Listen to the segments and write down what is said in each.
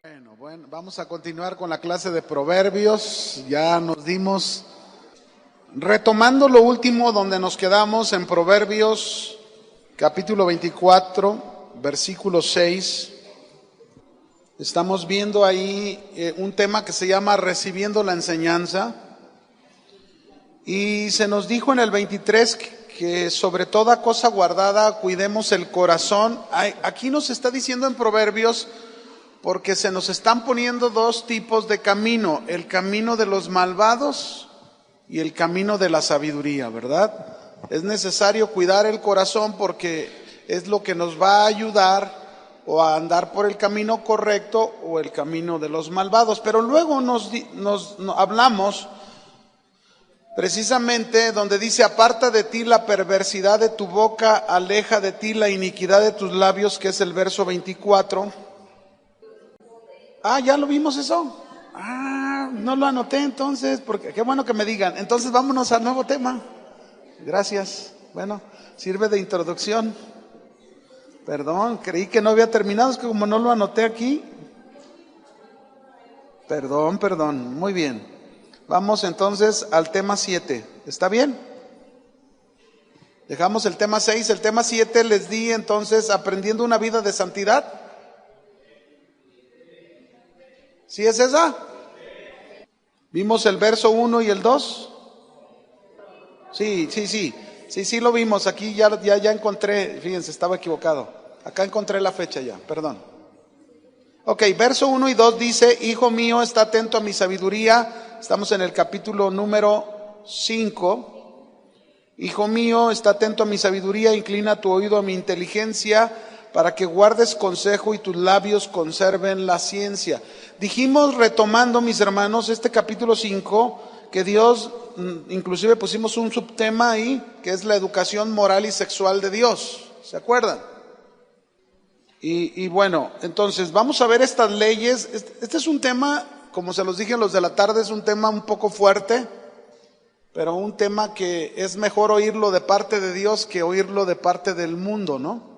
Bueno, vamos a continuar con la clase de Proverbios. Ya nos dimos, retomando lo último donde nos quedamos en Proverbios, capítulo 24, versículo 6. Estamos viendo ahí un tema que se llama recibiendo la enseñanza. Y se nos dijo en el 23 que sobre toda cosa guardada cuidemos el corazón. Aquí nos está diciendo en Proverbios, porque se nos están poniendo dos tipos de camino: el camino de los malvados y el camino de la sabiduría, ¿verdad? Es necesario cuidar el corazón porque es lo que nos va a ayudar o a andar por el camino correcto o el camino de los malvados. Pero luego nos hablamos precisamente donde dice: aparta de ti la perversidad de tu boca, aleja de ti la iniquidad de tus labios, que es el verso 24. ¿Ya lo vimos eso? No lo anoté entonces, porque qué bueno que me digan. Entonces vámonos al nuevo tema. Gracias. Bueno, sirve de introducción. Perdón, creí que no había terminado, es que como no lo anoté aquí. Perdón, muy bien. Vamos entonces al tema 7. ¿Está bien? Dejamos el tema 6, el tema 7 les di entonces aprendiendo una vida de santidad. ¿Sí es esa? ¿Vimos el verso 1 y el 2? Sí, lo vimos. Aquí ya encontré, fíjense, estaba equivocado. Acá encontré la fecha ya, perdón. Ok, verso 1 y 2 dice: hijo mío, está atento a mi sabiduría. Estamos en el capítulo número 5. Hijo mío, está atento a mi sabiduría, inclina tu oído a mi inteligencia, para que guardes consejo y tus labios conserven la ciencia. Dijimos, retomando, mis hermanos, este capítulo 5, que Dios, inclusive pusimos un subtema ahí, que es la educación moral y sexual de Dios. ¿Se acuerdan? Y bueno, entonces vamos a ver estas leyes. Este es un tema, como se los dije en los de la tarde, es un tema un poco fuerte, pero un tema que es mejor oírlo de parte de Dios que oírlo de parte del mundo, ¿no?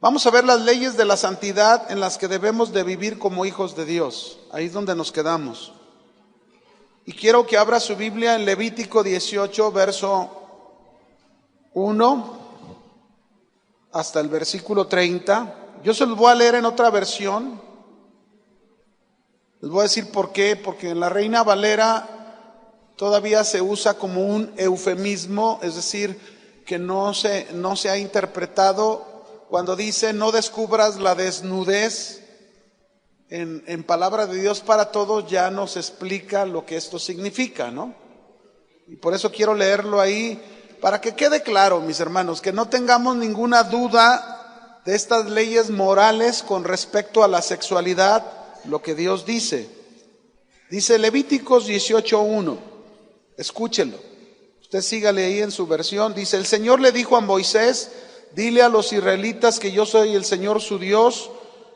Vamos a ver las leyes de la santidad en las que debemos de vivir como hijos de Dios. Ahí es donde nos quedamos. Y quiero que abra su Biblia en Levítico 18, verso 1 hasta el versículo 30. Yo se los voy a leer en otra versión. Les voy a decir por qué. Porque en la Reina Valera todavía se usa como un eufemismo, es decir, que no se ha interpretado. Cuando dice: no descubras la desnudez, en palabra de Dios para todos, ya nos explica lo que esto significa, ¿no? Y por eso quiero leerlo ahí, para que quede claro, mis hermanos, que no tengamos ninguna duda de estas leyes morales con respecto a la sexualidad, lo que Dios dice. Dice Levíticos 18:1, escúchenlo, usted sígale ahí en su versión. Dice: el Señor le dijo a Moisés: dile a los israelitas que yo soy el Señor su Dios,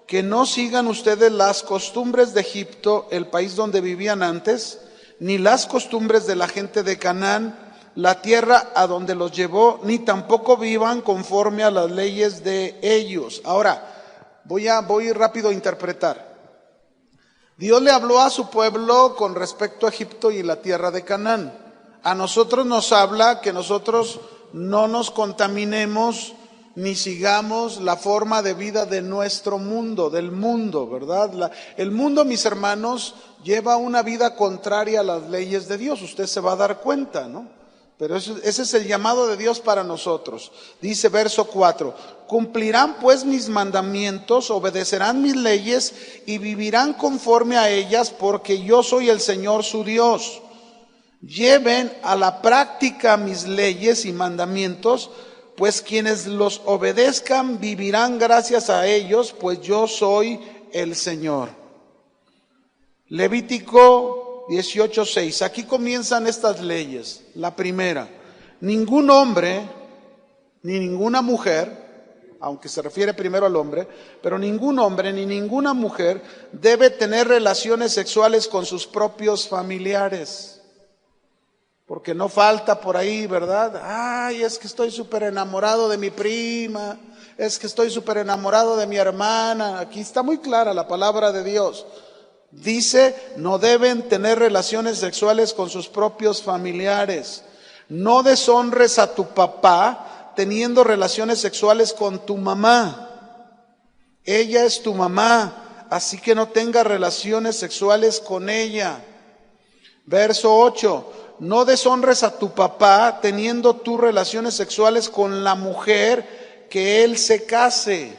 que no sigan ustedes las costumbres de Egipto, el país donde vivían antes, ni las costumbres de la gente de Canaán, la tierra a donde los llevó, ni tampoco vivan conforme a las leyes de ellos. Ahora, voy rápido a interpretar. Dios le habló a su pueblo con respecto a Egipto y la tierra de Canaán. A nosotros nos habla que nosotros no nos contaminemos ni sigamos la forma de vida de nuestro mundo, del mundo, ¿verdad? El mundo, mis hermanos, lleva una vida contraria a las leyes de Dios. Usted se va a dar cuenta, ¿no? Pero ese es el llamado de Dios para nosotros. Dice verso 4: cumplirán pues mis mandamientos, obedecerán mis leyes y vivirán conforme a ellas, porque yo soy el Señor su Dios. Lleven a la práctica mis leyes y mandamientos, pues quienes los obedezcan vivirán gracias a ellos, pues yo soy el Señor. Levítico 18:6. Aquí comienzan estas leyes. La primera: ningún hombre ni ninguna mujer, aunque se refiere primero al hombre, pero ningún hombre ni ninguna mujer debe tener relaciones sexuales con sus propios familiares. Porque no falta por ahí, ¿verdad? Ay, es que estoy súper enamorado de mi prima, es que estoy súper enamorado de mi hermana. Aquí está muy clara la palabra de Dios. Dice, no deben tener relaciones sexuales con sus propios familiares. No deshonres a tu papá teniendo relaciones sexuales con tu mamá. Ella es tu mamá, así que no tengas relaciones sexuales con ella. Verso 8. No deshonres a tu papá teniendo tú relaciones sexuales con la mujer que él se case.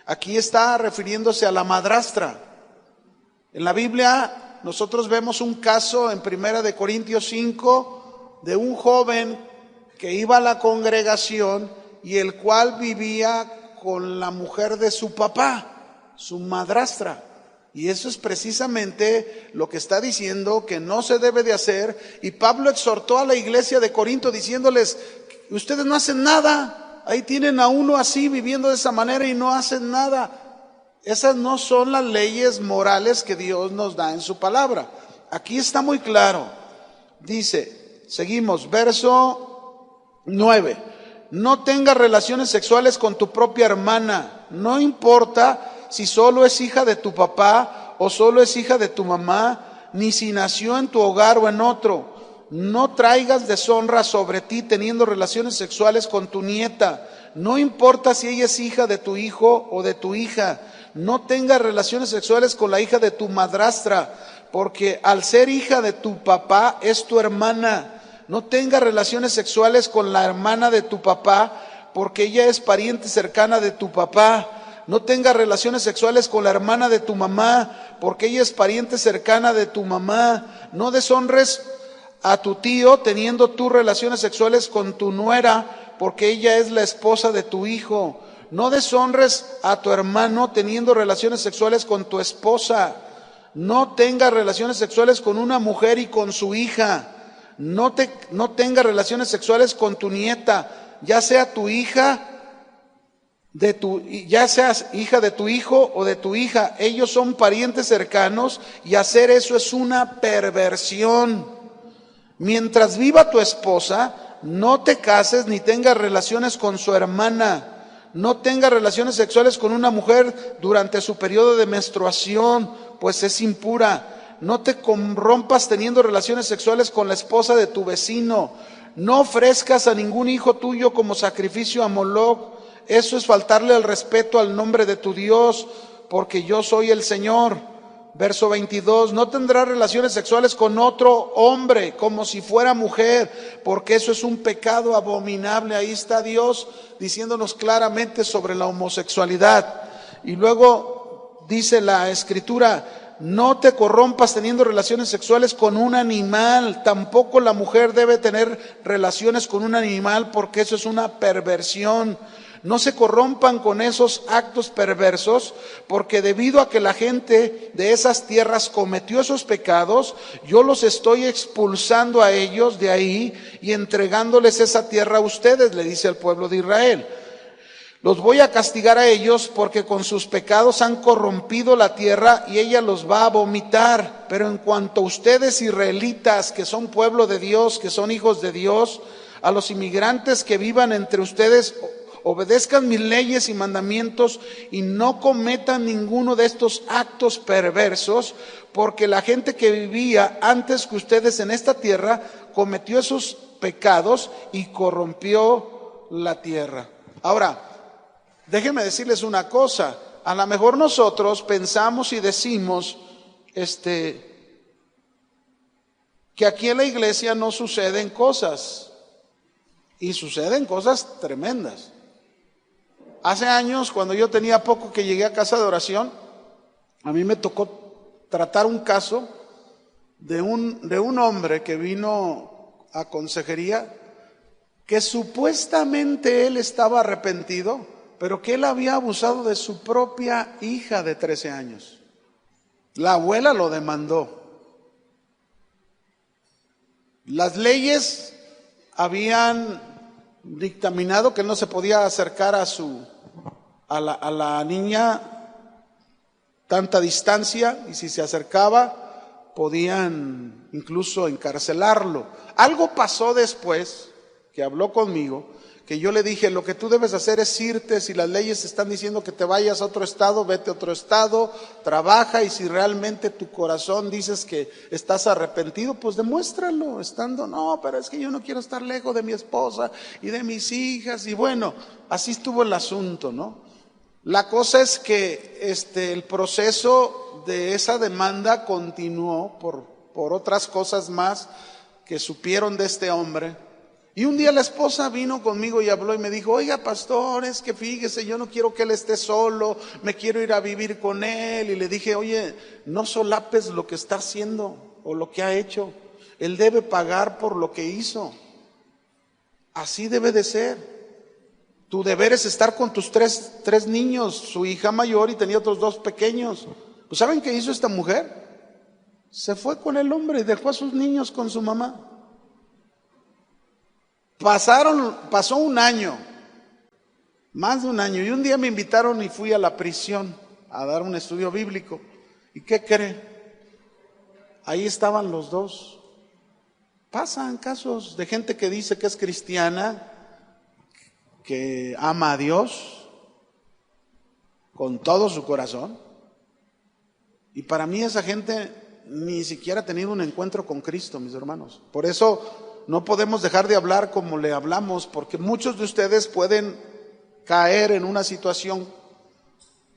Aquí está refiriéndose a la madrastra. En la Biblia nosotros vemos un caso en 1 Corintios 5 de un joven que iba a la congregación y el cual vivía con la mujer de su papá, su madrastra. Y eso es precisamente lo que está diciendo que no se debe de hacer. Y Pablo exhortó a la iglesia de Corinto diciéndoles, ustedes no hacen nada. Ahí tienen a uno así viviendo de esa manera y no hacen nada. Esas no son las leyes morales que Dios nos da en su palabra. Aquí está muy claro. Dice, seguimos, verso 9. No tengas relaciones sexuales con tu propia hermana. No importa si solo es hija de tu papá o solo es hija de tu mamá, ni si nació en tu hogar o en otro. No traigas deshonra sobre ti teniendo relaciones sexuales con tu nieta. No importa si ella es hija de tu hijo o de tu hija. No tengas relaciones sexuales con la hija de tu madrastra, porque al ser hija de tu papá es tu hermana. No tengas relaciones sexuales con la hermana de tu papá, porque ella es pariente cercana de tu papá. No tengas relaciones sexuales con la hermana de tu mamá, porque ella es pariente cercana de tu mamá. No deshonres a tu tío teniendo tú relaciones sexuales con tu nuera, porque ella es la esposa de tu hijo. No deshonres a tu hermano teniendo relaciones sexuales con tu esposa. No tengas relaciones sexuales con una mujer y con su hija. No tengas relaciones sexuales con tu nieta, ya sea tu hija, ya seas hija de tu hijo o de tu hija. Ellos son parientes cercanos y hacer eso es una perversión. Mientras viva tu esposa, no te cases ni tengas relaciones con su hermana. No tengas relaciones sexuales con una mujer durante su periodo de menstruación, pues es impura. No te corrompas teniendo relaciones sexuales con la esposa de tu vecino. No ofrezcas a ningún hijo tuyo como sacrificio a Moloc. Eso es faltarle el respeto al nombre de tu Dios, porque yo soy el Señor. Verso 22, no tendrás relaciones sexuales con otro hombre como si fuera mujer, porque eso es un pecado abominable. Ahí está Dios diciéndonos claramente sobre la homosexualidad. Y luego dice la Escritura, no te corrompas teniendo relaciones sexuales con un animal. Tampoco la mujer debe tener relaciones con un animal, porque eso es una perversión. No se corrompan con esos actos perversos, porque debido a que la gente de esas tierras cometió esos pecados, yo los estoy expulsando a ellos de ahí y entregándoles esa tierra a ustedes, le dice al pueblo de Israel. Los voy a castigar a ellos porque con sus pecados han corrompido la tierra y ella los va a vomitar. Pero en cuanto a ustedes israelitas, que son pueblo de Dios, que son hijos de Dios, a los inmigrantes que vivan entre ustedes, obedezcan mis leyes y mandamientos y no cometan ninguno de estos actos perversos, porque la gente que vivía antes que ustedes en esta tierra cometió esos pecados y corrompió la tierra. Ahora, déjenme decirles una cosa, a lo mejor nosotros pensamos y decimos que aquí en la iglesia no suceden cosas, y suceden cosas tremendas. Hace años, cuando yo tenía poco que llegué a casa de oración, a mí me tocó tratar un caso de un hombre que vino a consejería, que supuestamente él estaba arrepentido, pero que él había abusado de su propia hija de 13 años. La abuela lo demandó. Las leyes habían dictaminado que no se podía acercar a la niña tanta distancia, y si se acercaba podían incluso encarcelarlo. Algo pasó después que habló conmigo, que yo le dije, lo que tú debes hacer es irte. Si las leyes están diciendo que te vayas a otro estado, vete a otro estado, trabaja, y si realmente tu corazón dices que estás arrepentido, pues demuéstralo estando. No, pero es que yo no quiero estar lejos de mi esposa y de mis hijas. Y bueno, así estuvo el asunto, ¿no? La cosa es que el proceso de esa demanda continuó por otras cosas más que supieron de este hombre. Y un día la esposa vino conmigo y habló y me dijo, oiga, pastor, es que fíjese, yo no quiero que él esté solo, me quiero ir a vivir con él. Y le dije, oye, no solapes lo que está haciendo o lo que ha hecho. Él debe pagar por lo que hizo. Así debe de ser. Tu deber es estar con tus tres niños, su hija mayor y tenía otros 2 pequeños. Pues ¿saben qué hizo esta mujer? Se fue con el hombre y dejó a sus niños con su mamá. Pasó un año, más de un año, y un día me invitaron y fui a la prisión a dar un estudio bíblico. ¿Y qué cree? Ahí estaban los 2. Pasan casos de gente que dice que es cristiana, que ama a Dios con todo su corazón, y para mí esa gente ni siquiera ha tenido un encuentro con Cristo, mis hermanos. Por eso no podemos dejar de hablar como le hablamos, porque muchos de ustedes pueden caer en una situación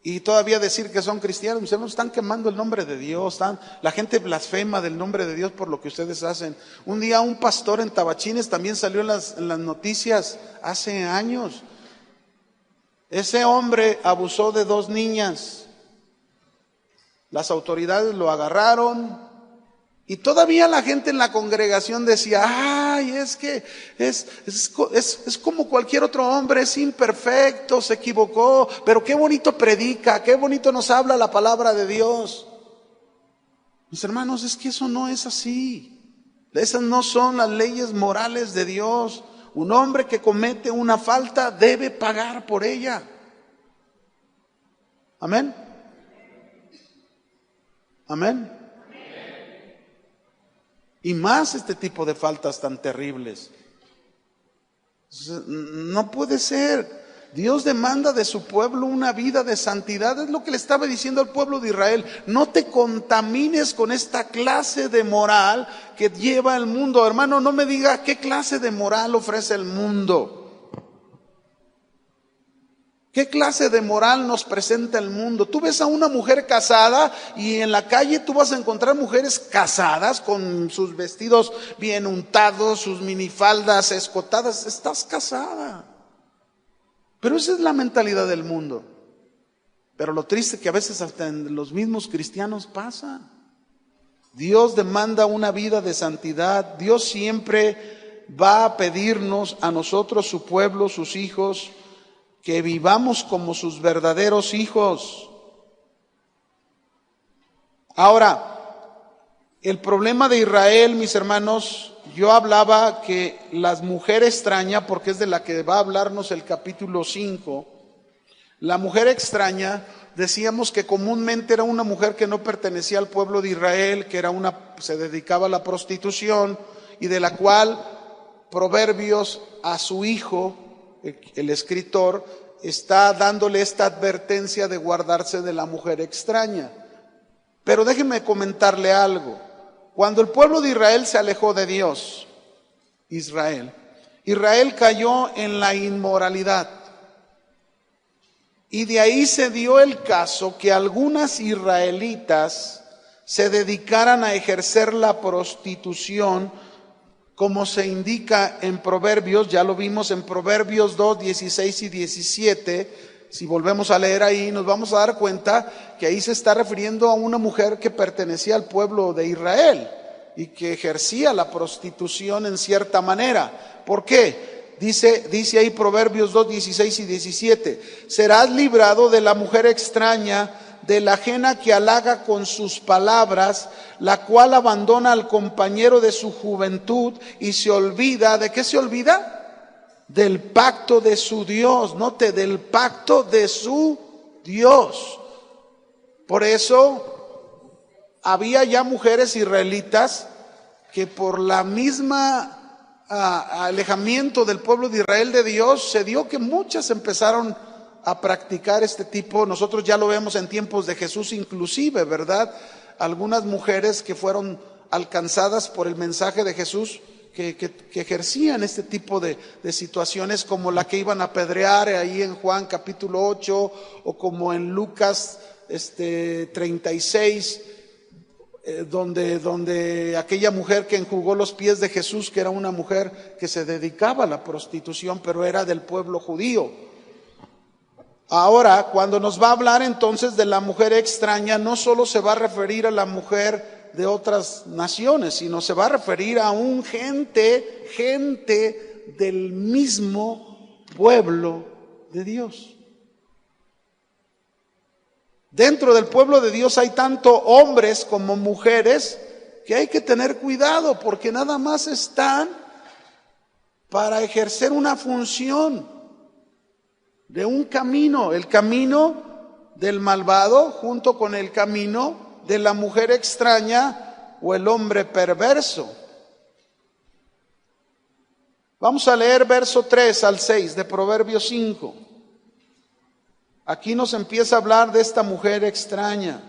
y todavía decir que son cristianos. Mis hermanos, están quemando el nombre de Dios, la gente blasfema del nombre de Dios por lo que ustedes hacen. Un día un pastor en Tabachines también salió en las noticias hace años. Ese hombre abusó de 2 niñas. Las autoridades lo agarraron. Y todavía la gente en la congregación decía, ay, es que es como cualquier otro hombre, es imperfecto, se equivocó, pero qué bonito predica, qué bonito nos habla la palabra de Dios. Mis hermanos, es que eso no es así. Esas no son las leyes morales de Dios. Un hombre que comete una falta debe pagar por ella. Amén. Amén. Y más este tipo de faltas tan terribles. No puede ser. Dios demanda de su pueblo una vida de santidad. Es lo que le estaba diciendo al pueblo de Israel. No te contamines con esta clase de moral que lleva el mundo. Hermano, no me diga qué clase de moral ofrece el mundo. ¿Qué clase de moral nos presenta el mundo? Tú ves a una mujer casada y en la calle tú vas a encontrar mujeres casadas con sus vestidos bien untados, sus minifaldas escotadas. Estás casada. Pero esa es la mentalidad del mundo. Pero lo triste es que a veces hasta en los mismos cristianos pasa. Dios demanda una vida de santidad. Dios siempre va a pedirnos a nosotros, su pueblo, sus hijos, que vivamos como sus verdaderos hijos. Ahora, el problema de Israel, mis hermanos, yo hablaba que la mujer extraña, porque es de la que va a hablarnos el capítulo 5, la mujer extraña, decíamos que comúnmente era una mujer que no pertenecía al pueblo de Israel, que se dedicaba a la prostitución, y de la cual Proverbios a su hijo, el escritor, está dándole esta advertencia de guardarse de la mujer extraña. Pero déjenme comentarle algo. Cuando el pueblo de Israel se alejó de Dios, Israel cayó en la inmoralidad. Y de ahí se dio el caso que algunas israelitas se dedicaran a ejercer la prostitución, como se indica en Proverbios. Ya lo vimos en Proverbios 2, 16 y 17. Si volvemos a leer ahí, nos vamos a dar cuenta que ahí se está refiriendo a una mujer que pertenecía al pueblo de Israel y que ejercía la prostitución en cierta manera. ¿Por qué? Dice ahí Proverbios 2, 16 y 17. Serás librado de la mujer extraña, de la ajena que halaga con sus palabras, la cual abandona al compañero de su juventud y se olvida. ¿De qué se olvida? Del pacto de su Dios. Note, del pacto de su Dios. Por eso había ya mujeres israelitas que por la misma alejamiento del pueblo de Israel de Dios, se dio que muchas empezaron a practicar este tipo. Nosotros ya lo vemos en tiempos de Jesús inclusive, ¿verdad? Algunas mujeres que fueron alcanzadas por el mensaje de Jesús que ejercían este tipo de situaciones, como la que iban a apedrear ahí en Juan capítulo 8, o como en Lucas 36, donde aquella mujer que enjugó los pies de Jesús, que era una mujer que se dedicaba a la prostitución, pero era del pueblo judío. Ahora, cuando nos va a hablar entonces de la mujer extraña, no solo se va a referir a la mujer de otras naciones, sino se va a referir a un gente del mismo pueblo de Dios. Dentro del pueblo de Dios hay tanto hombres como mujeres que hay que tener cuidado, porque nada más están para ejercer una función de un camino, el camino del malvado junto con el camino de la mujer extraña o el hombre perverso. Vamos a leer verso 3 al 6 de Proverbios 5. Aquí nos empieza a hablar de esta mujer extraña.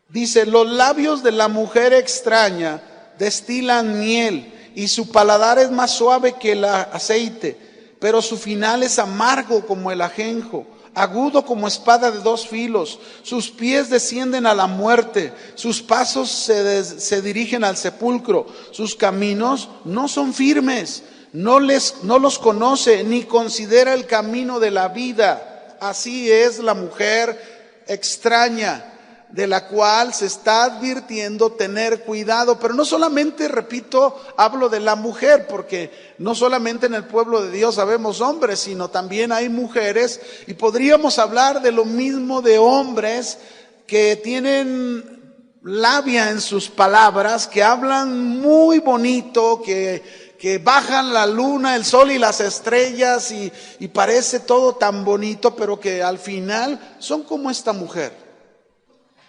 Dice: los labios de la mujer extraña destilan miel, y su paladar es más suave que el aceite, pero su final es amargo como el ajenjo, agudo como espada de dos filos. Sus pies descienden a la muerte, sus pasos se dirigen al sepulcro. Sus caminos no son firmes, no los conoce, ni considera el camino de la vida. Así es la mujer extraña, de la cual se está advirtiendo tener cuidado. Pero no solamente, repito, hablo de la mujer, porque no solamente en el pueblo de Dios sabemos hombres, sino también hay mujeres, y podríamos hablar de lo mismo de hombres que tienen labia en sus palabras, que hablan muy bonito, que bajan la luna, el sol y las estrellas, y parece todo tan bonito, pero que al final son como esta mujer.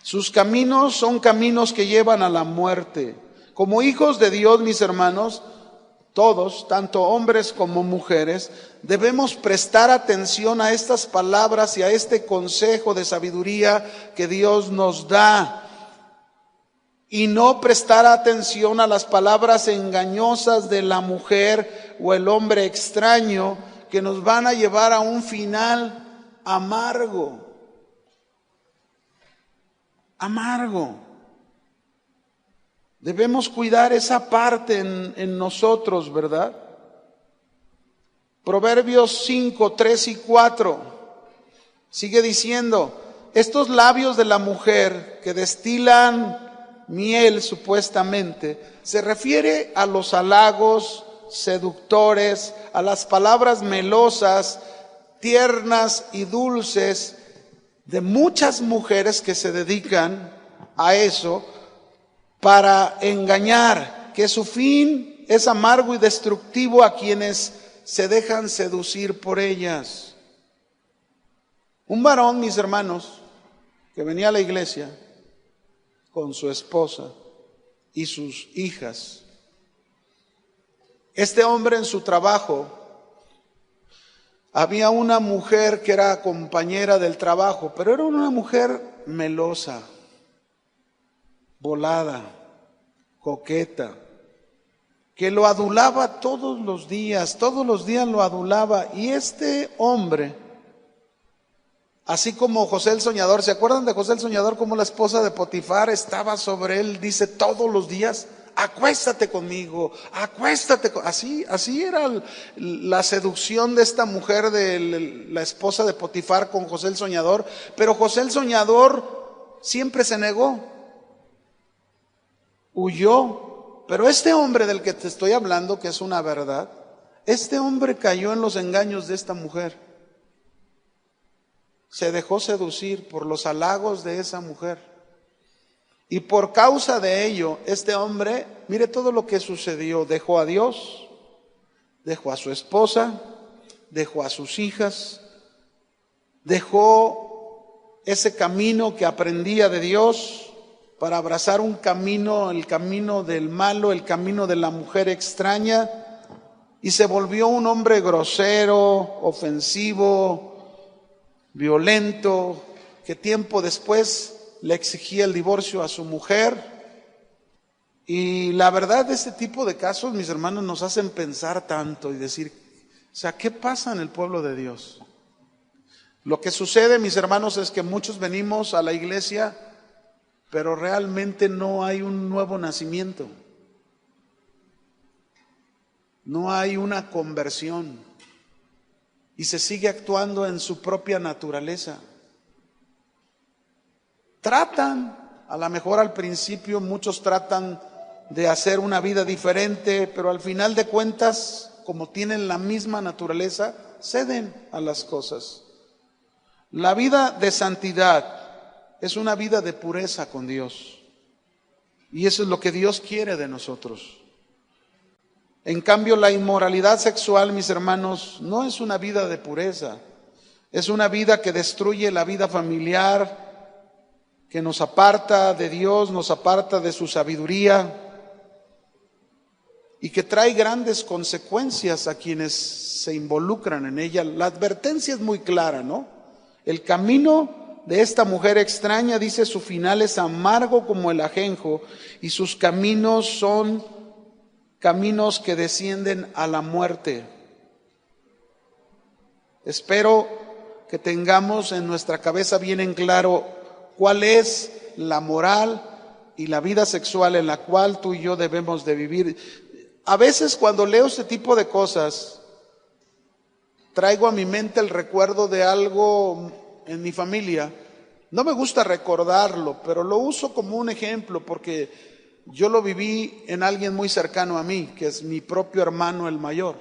Sus caminos son caminos que llevan a la muerte. Como hijos de Dios, mis hermanos, todos, tanto hombres como mujeres, debemos prestar atención a estas palabras y a este consejo de sabiduría que Dios nos da, y no prestar atención a las palabras engañosas de la mujer o el hombre extraño, que nos van a llevar a un final amargo. Amargo. Debemos cuidar esa parte en nosotros, ¿verdad? Proverbios 5, 3 y 4 sigue diciendo: estos labios de la mujer que destilan miel, supuestamente, se refiere a los halagos seductores, a las palabras melosas, tiernas y dulces de muchas mujeres que se dedican a eso para engañar, que su fin es amargo y destructivo a quienes se dejan seducir por ellas. Un varón, mis hermanos, que venía a la iglesia con su esposa y sus hijas. Este hombre, en su trabajo, había una mujer que era compañera del trabajo, pero era una mujer melosa, volada, coqueta, que lo adulaba todos los días lo adulaba. Y este hombre, así como José el Soñador, ¿se acuerdan de José el Soñador? Como la esposa de Potifar estaba sobre él, dice, todos los días: acuéstate conmigo, acuéstate. Así era la seducción de esta mujer, de la esposa de Potifar, con José el Soñador. Pero José el Soñador siempre se negó, huyó. Pero este hombre del que te estoy hablando, que es una verdad, este hombre cayó en los engaños de esta mujer. Se dejó seducir por los halagos de esa mujer. Y por causa de ello, este hombre, mire todo lo que sucedió: dejó a Dios, dejó a su esposa, dejó a sus hijas, dejó ese camino que aprendía de Dios, para abrazar un camino, el camino del malo, el camino de la mujer extraña, y se volvió un hombre grosero, ofensivo, violento, que tiempo después le exigía el divorcio a su mujer. Y la verdad, este tipo de casos, mis hermanos, nos hacen pensar tanto y decir, o sea, ¿qué pasa en el pueblo de Dios? Lo que sucede, mis hermanos, es que muchos venimos a la iglesia, pero realmente no hay un nuevo nacimiento. No hay una conversión. Y se sigue actuando en su propia naturaleza. Tratan, a lo mejor al principio muchos tratan de hacer una vida diferente, pero al final de cuentas, como tienen la misma naturaleza, ceden a las cosas. La vida de santidad es una vida de pureza con Dios. Y eso es lo que Dios quiere de nosotros. En cambio, la inmoralidad sexual, mis hermanos, no es una vida de pureza. Es una vida que destruye la vida familiar, que nos aparta de Dios, nos aparta de su sabiduría y que trae grandes consecuencias a quienes se involucran en ella. La advertencia es muy clara, ¿no? El camino de esta mujer extraña, dice, su final es amargo como el ajenjo y sus caminos son caminos que descienden a la muerte. Espero que tengamos en nuestra cabeza bien en claro cuál es la moral y la vida sexual en la cual tú y yo debemos de vivir. A veces cuando leo este tipo de cosas, traigo a mi mente el recuerdo de algo en mi familia. No me gusta recordarlo, pero lo uso como un ejemplo porque yo lo viví en alguien muy cercano a mí, que es mi propio hermano el mayor.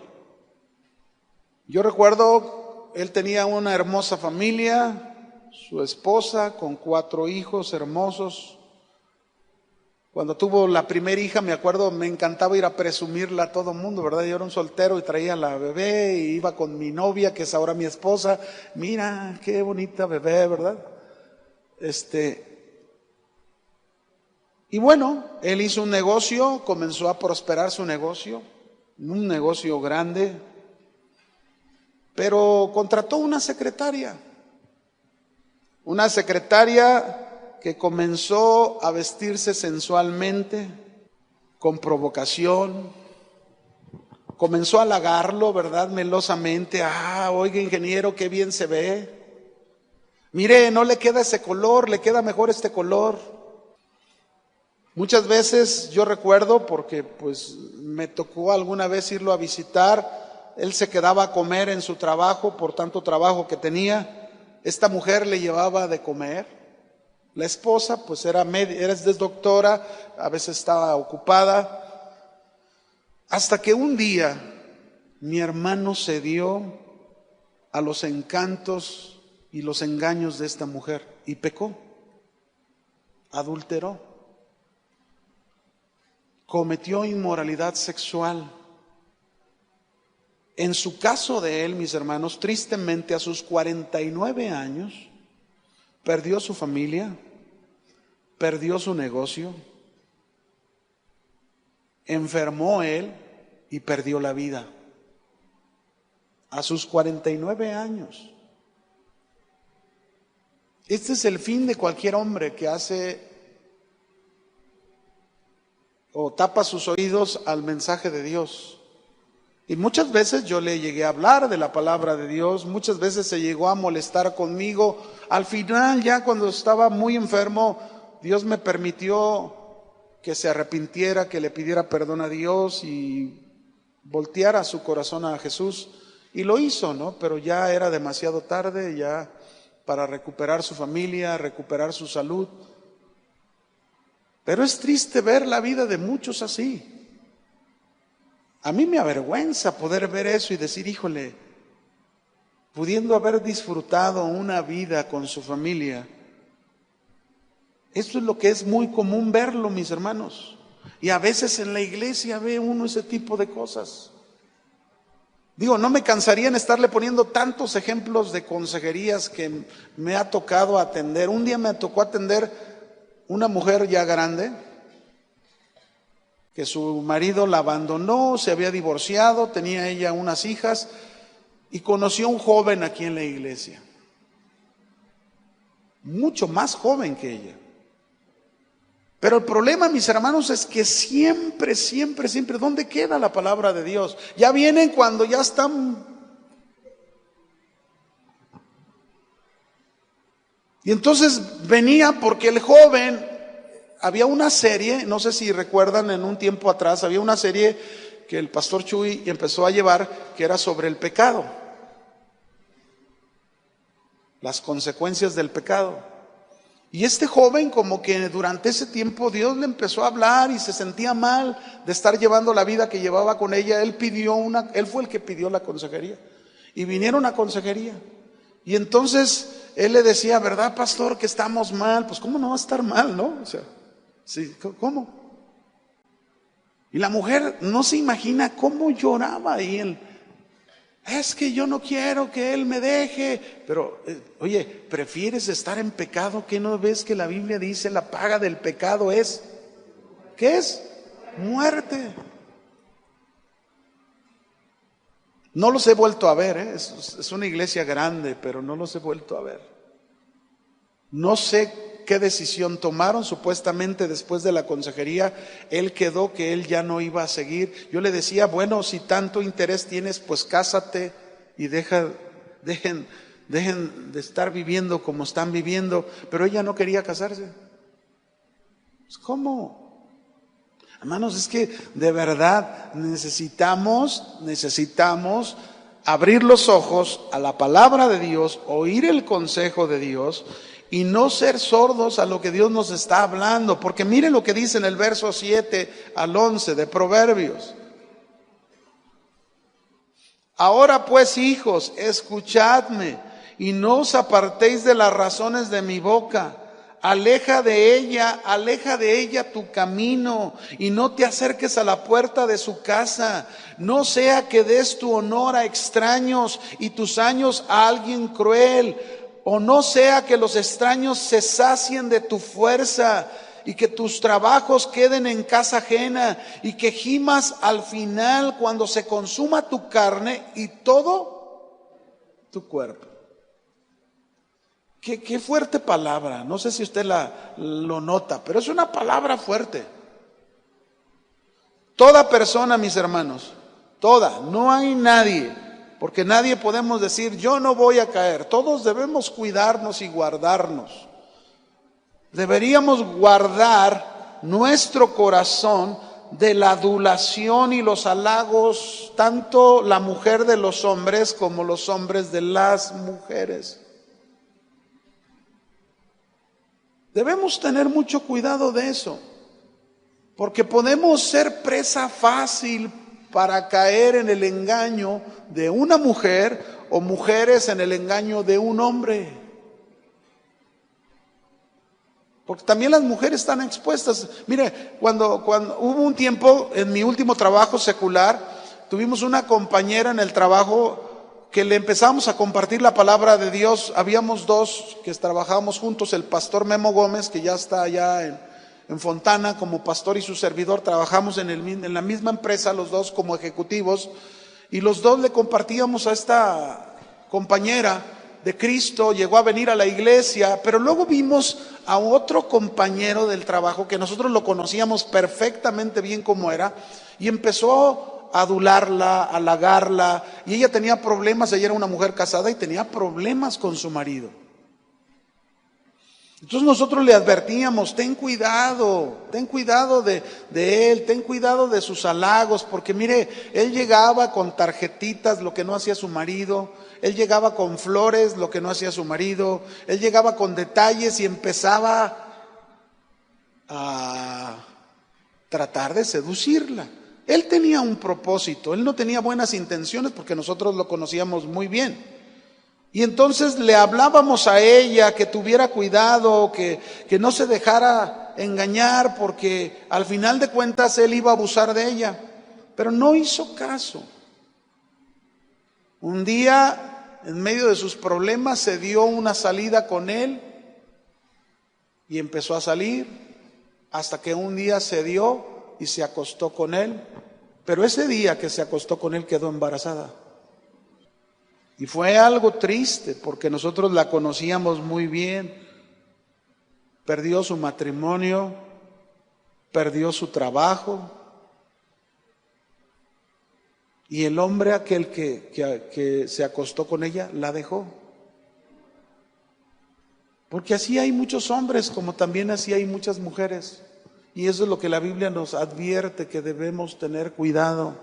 Yo recuerdo, él tenía una hermosa familia, su esposa con 4 hijos hermosos. Cuando tuvo la primera hija, me acuerdo, me encantaba ir a presumirla a todo el mundo, ¿verdad? Yo era un soltero y traía a la bebé y iba con mi novia, que es ahora mi esposa. Mira, qué bonita bebé, ¿verdad? Y bueno, él hizo un negocio, comenzó a prosperar su negocio, un negocio grande, pero contrató una secretaria que comenzó a vestirse sensualmente, con provocación, comenzó a halagarlo, ¿verdad? Melosamente. Oiga, ingeniero, qué bien se ve. Mire, no le queda ese color, le queda mejor este color. Muchas veces yo recuerdo, porque pues me tocó alguna vez irlo a visitar, él se quedaba a comer en su trabajo por tanto trabajo que tenía. Esta mujer le llevaba de comer. La esposa pues era doctora, a veces estaba ocupada, hasta que un día mi hermano cedió a los encantos y los engaños de esta mujer y pecó, adulteró, cometió inmoralidad sexual. En su caso de él, mis hermanos, tristemente a sus 49 años, perdió su familia, perdió su negocio, enfermó él y perdió la vida. A sus 49 años. Este es el fin de cualquier hombre que hace o tapa sus oídos al mensaje de Dios. Y muchas veces yo le llegué a hablar de la palabra de Dios, muchas veces se llegó a molestar conmigo. Al final, ya cuando estaba muy enfermo, Dios me permitió que se arrepintiera, que le pidiera perdón a Dios y volteara su corazón a Jesús. Y lo hizo, ¿no? Pero ya era demasiado tarde, ya para recuperar su familia, recuperar su salud. Pero es triste ver la vida de muchos así. A mí me avergüenza poder ver eso y decir, híjole, pudiendo haber disfrutado una vida con su familia. Esto es lo que es muy común verlo, mis hermanos. Y a veces en la iglesia ve uno ese tipo de cosas. Digo, no me cansaría en estarle poniendo tantos ejemplos de consejerías que me ha tocado atender. Un día me tocó atender una mujer ya grande, que su marido la abandonó, se había divorciado, tenía ella unas hijas y conoció a un joven aquí en la iglesia, mucho más joven que ella. Pero el problema, mis hermanos, es que siempre, ¿dónde queda la palabra de Dios? Ya vienen cuando ya están. Y entonces venía porque el joven, había una serie, no sé si recuerdan, en un tiempo atrás, había una serie que el pastor Chuy empezó a llevar, que era sobre el pecado, las consecuencias del pecado. Y este joven, como que durante ese tiempo Dios le empezó a hablar y se sentía mal de estar llevando la vida que llevaba con ella. Él fue el que pidió la consejería. Y vinieron a consejería. Y entonces él le decía, ¿verdad, pastor, que estamos mal? Pues ¿cómo no va a estar mal, no? O sea, sí, ¿cómo? Y la mujer no se imagina cómo lloraba ahí él. Es que yo no quiero que él me deje. Pero, oye, ¿prefieres estar en pecado? ¿Qué no ves que la Biblia dice la paga del pecado es? ¿Qué es? Muerte. No los he vuelto a ver, es una iglesia grande, pero no los he vuelto a ver. No sé qué decisión tomaron. Supuestamente después de la consejería, él quedó que él ya no iba a seguir. Yo le decía, bueno, si tanto interés tienes, pues cásate y dejen de estar viviendo como están viviendo. Pero ella no quería casarse. Pues, ¿cómo? Hermanos, es que de verdad necesitamos abrir los ojos a la palabra de Dios, oír el consejo de Dios y no ser sordos a lo que Dios nos está hablando. Porque mire lo que dice en el verso 7 al 11 de Proverbios. Ahora pues, hijos, escuchadme y no os apartéis de las razones de mi boca. Aleja de ella tu camino y no te acerques a la puerta de su casa. No sea que des tu honor a extraños y tus años a alguien cruel. O no sea que los extraños se sacien de tu fuerza y que tus trabajos queden en casa ajena y que gimas al final cuando se consuma tu carne y todo tu cuerpo. Qué fuerte palabra. No sé si usted lo nota, pero es una palabra fuerte. Toda persona, mis hermanos, toda, no hay nadie. Porque nadie podemos decir, yo no voy a caer. Todos debemos cuidarnos y guardarnos. Deberíamos guardar nuestro corazón de la adulación y los halagos, tanto la mujer de los hombres como los hombres de las mujeres. Debemos tener mucho cuidado de eso, porque podemos ser presa fácil para caer en el engaño de una mujer o mujeres en el engaño de un hombre. Porque también las mujeres están expuestas. Mire, cuando hubo un tiempo en mi último trabajo secular, tuvimos una compañera en el trabajo que le empezamos a compartir la palabra de Dios. Habíamos dos que trabajábamos juntos, el pastor Memo Gómez, que ya está allá en Fontana como pastor, y su servidor. Trabajamos en la misma empresa, los dos como ejecutivos, y los dos le compartíamos a esta compañera de Cristo. Llegó a venir a la iglesia, pero luego vimos a otro compañero del trabajo que nosotros lo conocíamos perfectamente bien como era, y empezó a adularla, a halagarla, y ella tenía problemas. Ella era una mujer casada y tenía problemas con su marido. Entonces nosotros le advertíamos, ten cuidado de él, ten cuidado de sus halagos, porque mire, él llegaba con tarjetitas, lo que no hacía su marido, él llegaba con flores, lo que no hacía su marido, él llegaba con detalles y empezaba a tratar de seducirla. Él tenía un propósito, él no tenía buenas intenciones porque nosotros lo conocíamos muy bien. Y entonces le hablábamos a ella que tuviera cuidado, que no se dejara engañar, porque al final de cuentas él iba a abusar de ella. Pero no hizo caso. Un día, en medio de sus problemas, se dio una salida con él y empezó a salir hasta que un día se dio y se acostó con él. Pero ese día que se acostó con él quedó embarazada. Y fue algo triste porque nosotros la conocíamos muy bien. Perdió su matrimonio, perdió su trabajo. Y el hombre aquel que se acostó con ella la dejó. Porque así hay muchos hombres como también así hay muchas mujeres. Y eso es lo que la Biblia nos advierte, que debemos tener cuidado.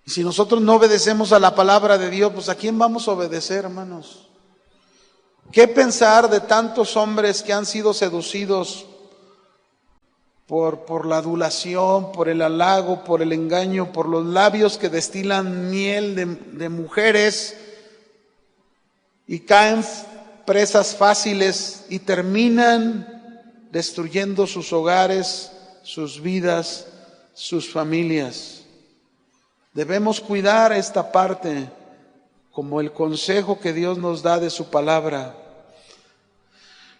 Y si nosotros no obedecemos a la palabra de Dios, pues ¿a quién vamos a obedecer, hermanos? ¿Qué pensar de tantos hombres que han sido seducidos por la adulación, por el halago, por el engaño, por los labios que destilan miel de mujeres y caen presas fáciles y terminan destruyendo sus hogares, sus vidas, sus familias? Debemos cuidar esta parte como el consejo que Dios nos da de su palabra.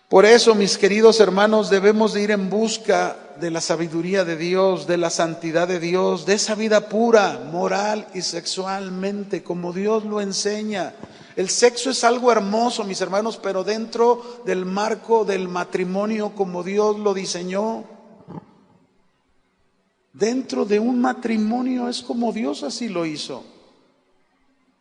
Por eso, mis queridos hermanos, debemos de ir en busca de la sabiduría de Dios, de la santidad de Dios, de esa vida pura, moral y sexualmente, como Dios lo enseña. El sexo es algo hermoso, mis hermanos, pero dentro del marco del matrimonio, como Dios lo diseñó. Dentro de un matrimonio es como Dios así lo hizo.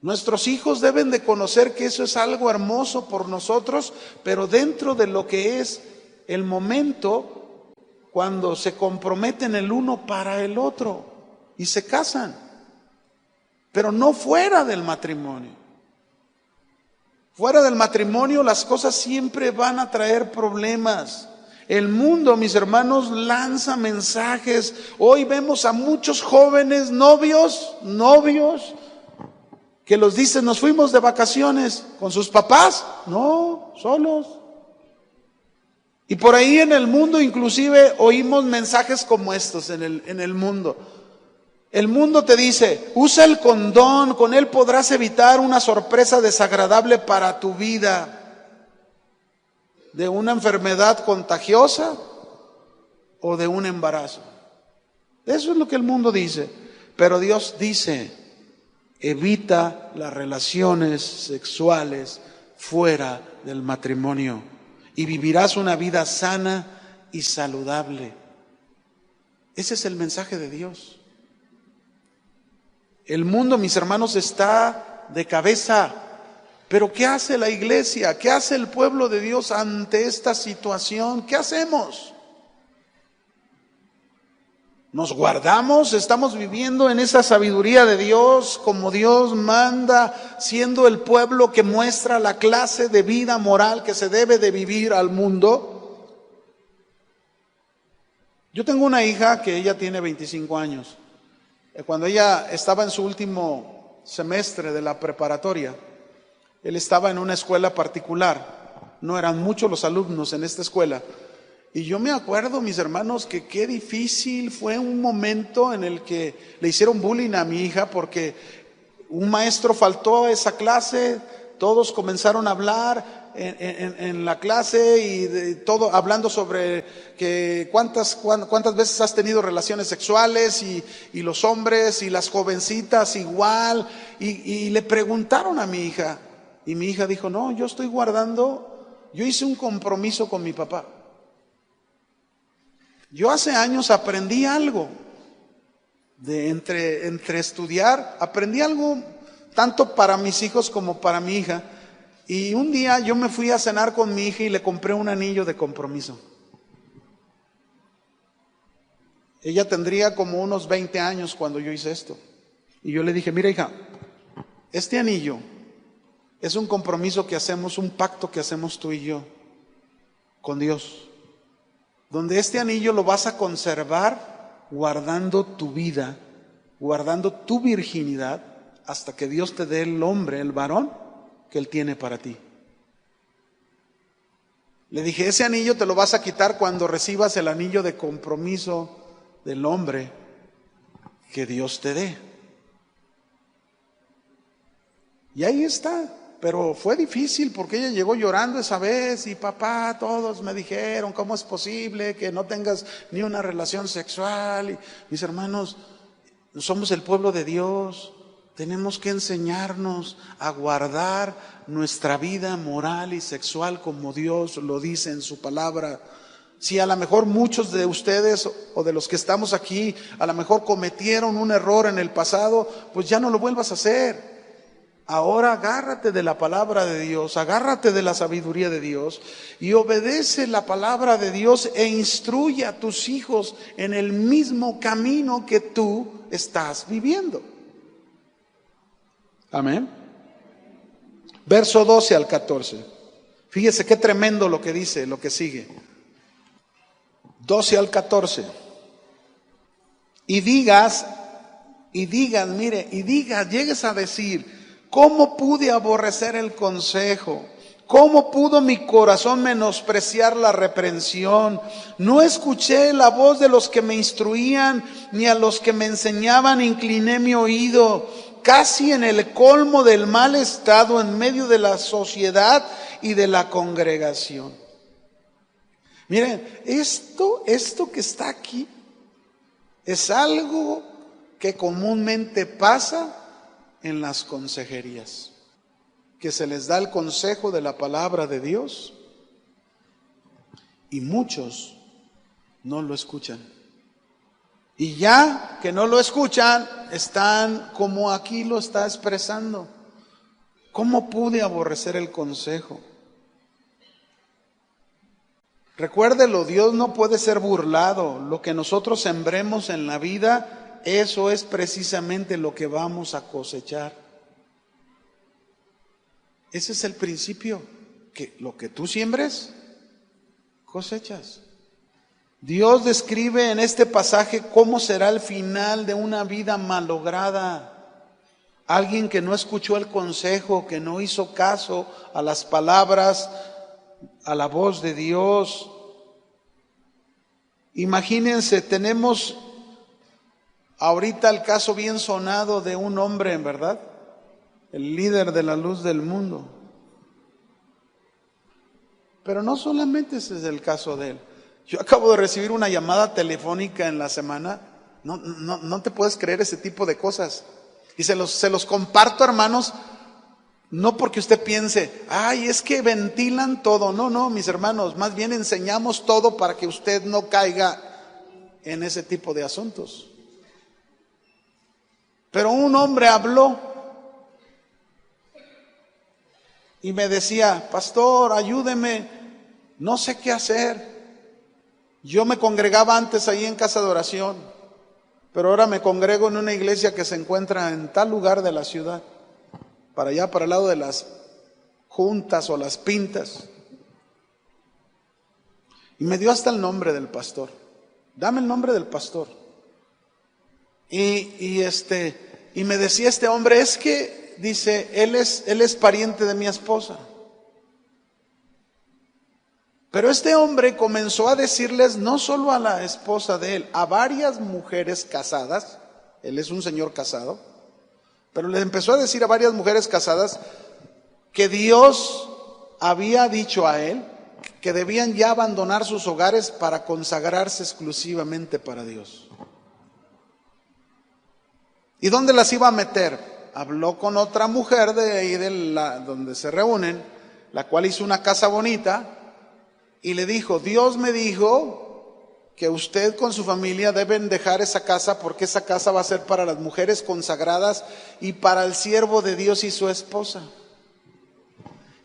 Nuestros hijos deben de conocer que eso es algo hermoso por nosotros, pero dentro de lo que es el momento cuando se comprometen el uno para el otro y se casan, pero no fuera del matrimonio. Fuera del matrimonio las cosas siempre van a traer problemas. El mundo, mis hermanos, lanza mensajes. Hoy vemos a muchos jóvenes novios, que los dicen, nos fuimos de vacaciones con sus papás. No, solos. Y por ahí en el mundo inclusive oímos mensajes como estos en el mundo. El mundo te dice, usa el condón, con él podrás evitar una sorpresa desagradable para tu vida. De una enfermedad contagiosa o de un embarazo. Eso es lo que el mundo dice. Pero Dios dice, evita las relaciones sexuales fuera del matrimonio y vivirás una vida sana y saludable. Ese es el mensaje de Dios. El mundo, mis hermanos, está de cabeza. Pero ¿qué hace la iglesia? ¿Qué hace el pueblo de Dios ante esta situación? ¿Qué hacemos? ¿Nos guardamos? ¿Estamos viviendo en esa sabiduría de Dios como Dios manda, siendo el pueblo que muestra la clase de vida moral que se debe de vivir al mundo? Yo tengo una hija que ella tiene 25 años. Cuando ella estaba en su último semestre de la preparatoria, él estaba en una escuela particular. No eran muchos los alumnos en esta escuela. Y yo me acuerdo, mis hermanos, que qué difícil fue un momento en el que le hicieron bullying a mi hija porque un maestro faltó a esa clase, todos comenzaron a hablar en la clase y todo hablando sobre que cuántas veces has tenido relaciones sexuales y los hombres y las jovencitas igual. Y le preguntaron a mi hija. Y mi hija dijo, no, yo hice un compromiso con mi papá. Yo hace años aprendí algo, entre estudiar, aprendí algo tanto para mis hijos como para mi hija. Y un día yo me fui a cenar con mi hija y le compré un anillo de compromiso. Ella tendría como unos 20 años cuando yo hice esto. Y yo le dije, mira hija, este anillo es un compromiso que hacemos, un pacto que hacemos tú y yo con Dios, donde este anillo lo vas a conservar guardando tu vida, guardando tu virginidad, hasta que Dios te dé el hombre, el varón que Él tiene para ti. Le dije, ese anillo te lo vas a quitar cuando recibas el anillo de compromiso del hombre que Dios te dé. Y ahí está. pero fue difícil porque ella llegó llorando esa vez y papá, todos me dijeron, ¿cómo es posible que no tengas ni una relación sexual? Y mis hermanos, somos el pueblo de Dios, tenemos que enseñarnos a guardar nuestra vida moral y sexual como Dios lo dice en su palabra. Si a lo mejor muchos de ustedes o de los que estamos aquí, a lo mejor cometieron un error en el pasado, pues ya no lo vuelvas a hacer. Ahora agárrate de la palabra de Dios, agárrate de la sabiduría de Dios y obedece la palabra de Dios e instruye a tus hijos en el mismo camino que tú estás viviendo. Amén. Verso 12 al 14. Fíjese qué tremendo lo que dice, lo que sigue. 12 al 14. Y digas, llegues a decir, ¿cómo pude aborrecer el consejo? ¿Cómo pudo mi corazón menospreciar la reprensión? No escuché la voz de los que me instruían, ni a los que me enseñaban incliné mi oído. Casi en el colmo del mal estado, en medio de la sociedad y de la congregación. Miren, esto que está aquí es algo que comúnmente pasa en las consejerías, que se les da el consejo de la palabra de Dios y muchos no lo escuchan. Y ya que no lo escuchan, están como aquí lo está expresando. ¿Cómo pude aborrecer el consejo? Recuérdelo, Dios no puede ser burlado. Lo que nosotros sembremos en la vida, eso es precisamente lo que vamos a cosechar. Ese es el principio, que lo que tú siembres, cosechas. Dios describe en este pasaje cómo será el final de una vida malograda. Alguien que no escuchó el consejo, que no hizo caso a las palabras, a la voz de Dios. Imagínense, tenemos ahorita el caso bien sonado de un hombre, en verdad, el líder de la luz del mundo. Pero no solamente ese es el caso de él. Yo acabo de recibir una llamada telefónica en la semana. No te puedes creer ese tipo de cosas. Y se los comparto, hermanos, no porque usted piense, ay, es que ventilan todo. No, mis hermanos, más bien enseñamos todo para que usted no caiga en ese tipo de asuntos. Pero un hombre habló y me decía, pastor, ayúdeme, no sé qué hacer. Yo me congregaba antes ahí en casa de oración, pero ahora me congrego en una iglesia que se encuentra en tal lugar de la ciudad, para allá, para el lado de las juntas o las pintas. Y me dio hasta el nombre del pastor. Dame el nombre del pastor. Y me decía este hombre, es que, dice, él es pariente de mi esposa. Pero este hombre comenzó a decirles, no solo a la esposa de él, a varias mujeres casadas, él es un señor casado, pero le empezó a decir a varias mujeres casadas que Dios había dicho a él que debían ya abandonar sus hogares para consagrarse exclusivamente para Dios. ¿Y dónde las iba a meter? Habló con otra mujer de ahí donde se reúnen, la cual hizo una casa bonita, y le dijo, Dios me dijo que usted con su familia deben dejar esa casa porque esa casa va a ser para las mujeres consagradas y para el siervo de Dios y su esposa.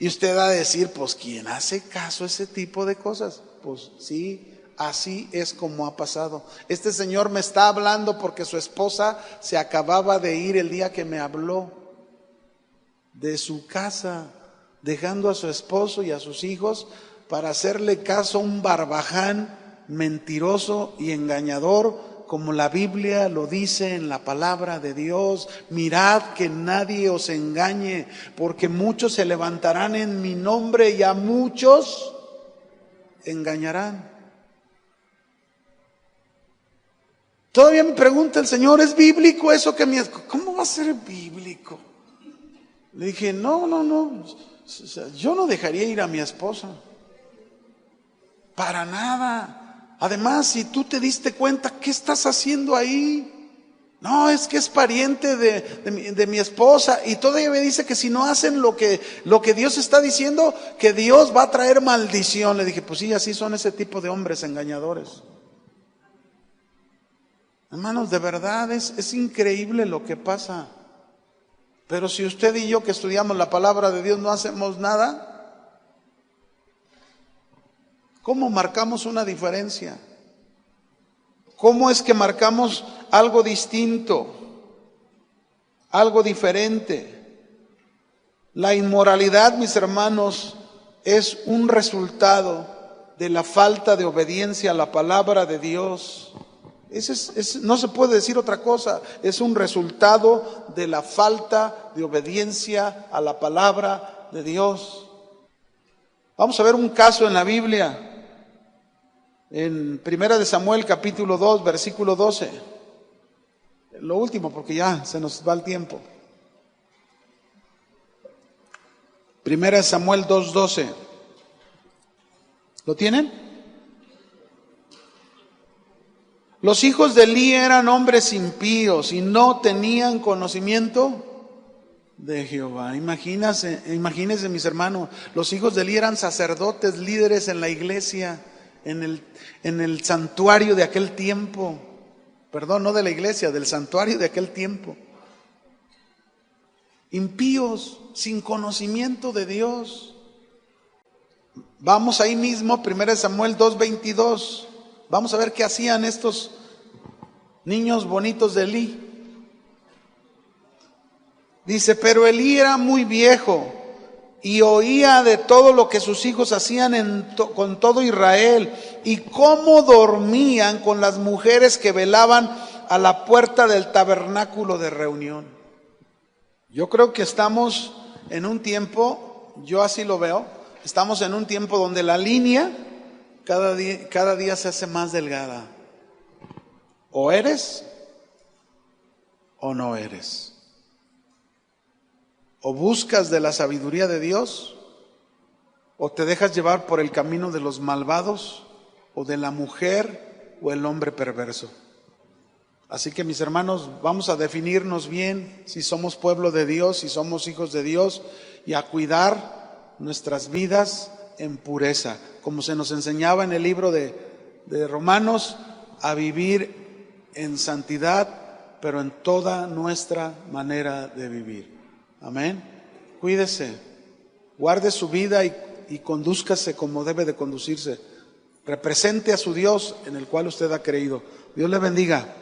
Y usted va a decir, pues ¿quién hace caso a ese tipo de cosas? Pues sí, así es como ha pasado. Este señor me está hablando porque su esposa se acababa de ir el día que me habló de su casa, dejando a su esposo y a sus hijos para hacerle caso a un barbaján mentiroso y engañador, como la Biblia lo dice en la palabra de Dios. Mirad que nadie os engañe, porque muchos se levantarán en mi nombre y a muchos engañarán. Todavía me pregunta el Señor, ¿es bíblico eso que ¿Cómo va a ser bíblico? Le dije, no, yo no dejaría ir a mi esposa. Para nada. Además, si tú te diste cuenta, ¿qué estás haciendo ahí? No, es que es pariente de mi esposa. Y todavía me dice que si no hacen lo que Dios está diciendo, que Dios va a traer maldición. Le dije, pues sí, así son ese tipo de hombres engañadores. Hermanos, de verdad es increíble lo que pasa. Pero si usted y yo que estudiamos la palabra de Dios no hacemos nada, ¿cómo marcamos una diferencia? ¿Cómo es que marcamos algo distinto, algo diferente? La inmoralidad, mis hermanos, es un resultado de la falta de obediencia a la palabra de Dios. No se puede decir otra cosa, es un resultado de la falta de obediencia a la palabra de Dios. Vamos a ver un caso en la Biblia. En 1 de Samuel capítulo 2 versículo 12, lo último porque ya se nos va el tiempo. 1 de Samuel 2:12, ¿lo tienen? Los hijos de Elí eran hombres impíos y no tenían conocimiento de Jehová. Imagínense mis hermanos, los hijos de Elí eran sacerdotes, líderes en la iglesia, en el santuario de aquel tiempo. Perdón, no de la iglesia, del santuario de aquel tiempo. Impíos, sin conocimiento de Dios. Vamos ahí mismo, 1 Samuel 2:22. Vamos a ver qué hacían estos niños bonitos de Elí. Dice, pero Elí era muy viejo y oía de todo lo que sus hijos hacían con todo Israel, y cómo dormían con las mujeres que velaban a la puerta del tabernáculo de reunión. Yo creo que estamos en un tiempo, yo así lo veo, estamos en un tiempo donde la línea cada día se hace más delgada. O eres o no eres. O buscas de la sabiduría de Dios, o te dejas llevar por el camino de los malvados, o de la mujer o el hombre perverso. Así que mis hermanos, vamos a definirnos bien si somos pueblo de Dios, si somos hijos de Dios, y a cuidar nuestras vidas en pureza, como se nos enseñaba en el libro de Romanos, a vivir en santidad, pero en toda nuestra manera de vivir. Amén. Cuídese, guarde su vida y condúzcase como debe de conducirse. Represente a su Dios en el cual usted ha creído. Dios le bendiga.